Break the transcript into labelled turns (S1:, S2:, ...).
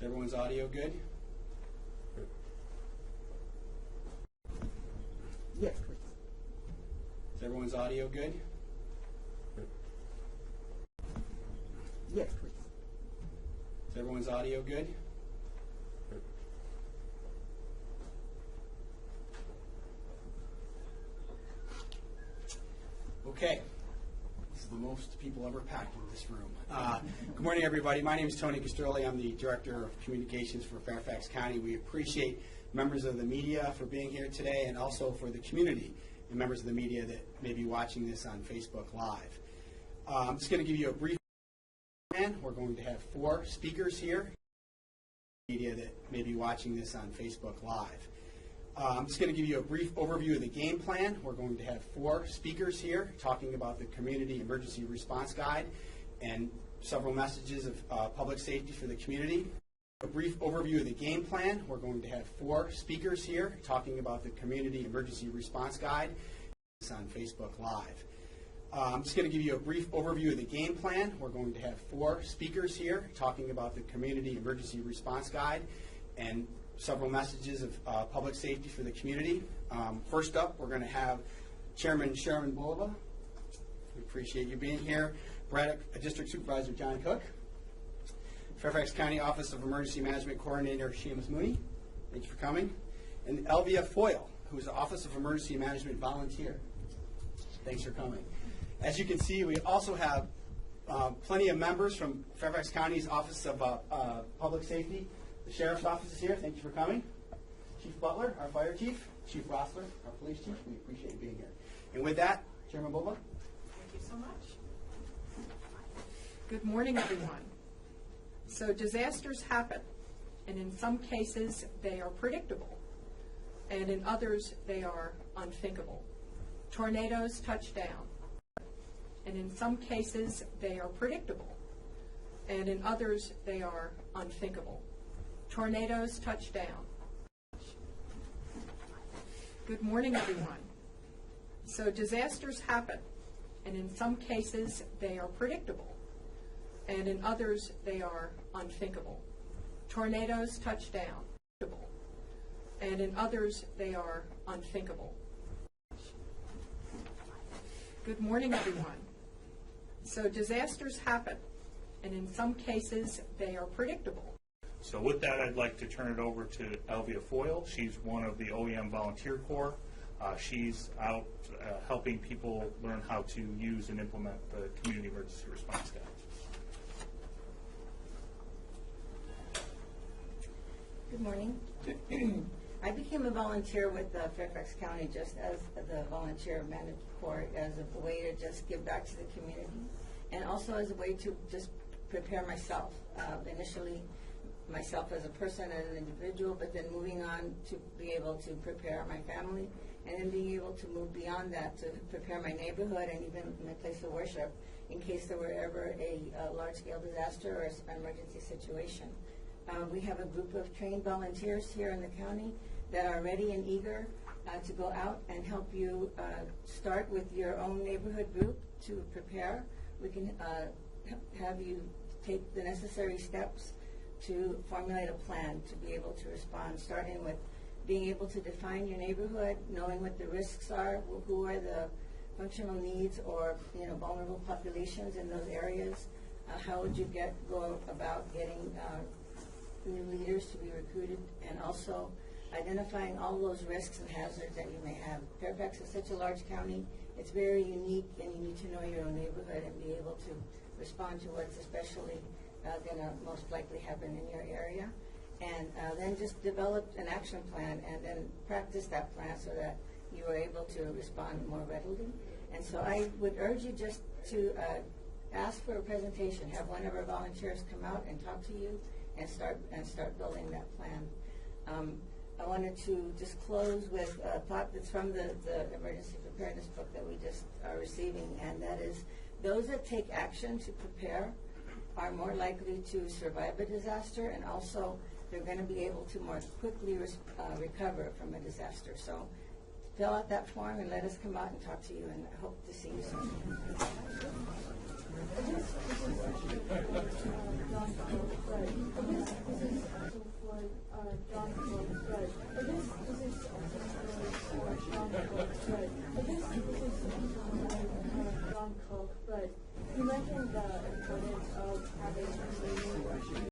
S1: everyone's audio good?
S2: Yes, please.
S1: Is everyone's audio good?
S2: Yes, please.
S1: Is everyone's audio good? Okay. This is the most people ever packed in this room. Good morning, everybody. My name is Tony Castrolli. I'm the Director of Communications for Fairfax County. We appreciate members of the media for being here today and also for the community and members of the media that may be watching this on Facebook Live. I'm just going to give you a brief plan. We're going to have 4 speakers here. Media that may be watching this on Facebook Live. I'm just going to give you a brief overview of the game plan. We're going to have 4 speakers here talking about the Community Emergency Response Guide and several messages of public safety for the community. A brief overview of the game plan. We're going to have 4 speakers here talking about the Community Emergency Response Guide. It's on Facebook Live. I'm just going to give you a brief overview of the game plan. We're going to have 4 speakers here talking about the Community Emergency Response Guide and several messages of public safety for the community. First up, we're going to have Chairman Sherman Bulova. We appreciate you being here. Braddock District Supervisor John Cook. Fairfax County Office of Emergency Management Coordinator Seamus Mooney. Thank you for coming. And Elvia Foyle, who is the Office of Emergency Management Volunteer. Thanks for coming. As you can see, we also have plenty of members from Fairfax County's Office of Public Safety. The Sheriff's Office is here. Thank you for coming. Chief Butler, our Fire Chief. Chief Rossler, our Police Chief. We appreciate you being here. And with that, Chairman Bulova.
S3: Thank you so much. Good morning, everyone. So disasters happen, and in some cases they are predictable, and in others they are unthinkable. Tornadoes touch down, and in some cases they are predictable, and in others they are unthinkable. Tornadoes touch down. Good morning, everyone. So disasters happen, and in some cases they are predictable, and in others they are unthinkable. Tornadoes touch down, and in others they are unthinkable. Good morning, everyone. So disasters happen, and in some cases they are predictable.
S4: So with that, I'd like to turn it over to Elvia Foyle. She's one of the OEM Volunteer Corps. She's out helping people learn how to use and implement the Community Emergency Response Guide.
S2: Good morning. I became a volunteer with Fairfax County just as the Volunteer Management Corps as a way to just give back to the community and also as a way to just prepare myself. Initially, myself as a person, as an individual, but then moving on to be able to prepare my family and then being able to move beyond that to prepare my neighborhood and even my place of worship in case there were ever a large-scale disaster or an emergency situation. We have a group of trained volunteers here in the county that are ready and eager to go out and help you start with your own neighborhood group to prepare. We can have you take the necessary steps to formulate a plan to be able to respond, starting with being able to define your neighborhood, knowing what the risks are, who are the functional needs or vulnerable populations in those areas. How would you go about getting new leaders to be recruited, and also identifying all those risks and hazards that you may have. Fairfax is such a large county; it's very unique, and you need to know your own neighborhood and be able to respond to what's especially going to most likely happen in your area, and then just develop an action plan and then practice that plan so that you are able to respond more readily. And so I would urge you just to ask for a presentation, have one of our volunteers come out and talk to you and start building that plan. I wanted to just close with a thought that's from the emergency preparedness book that we just are receiving, and that is those that take action to prepare are more likely to survive a disaster, and also they're going to be able to more quickly recover from a disaster. So fill out that form and let us come out and talk to you, and I hope to see you soon.
S5: John Cook, but I guess this is John Cook, but I guess this is John Cook, but you mentioned the importance of having a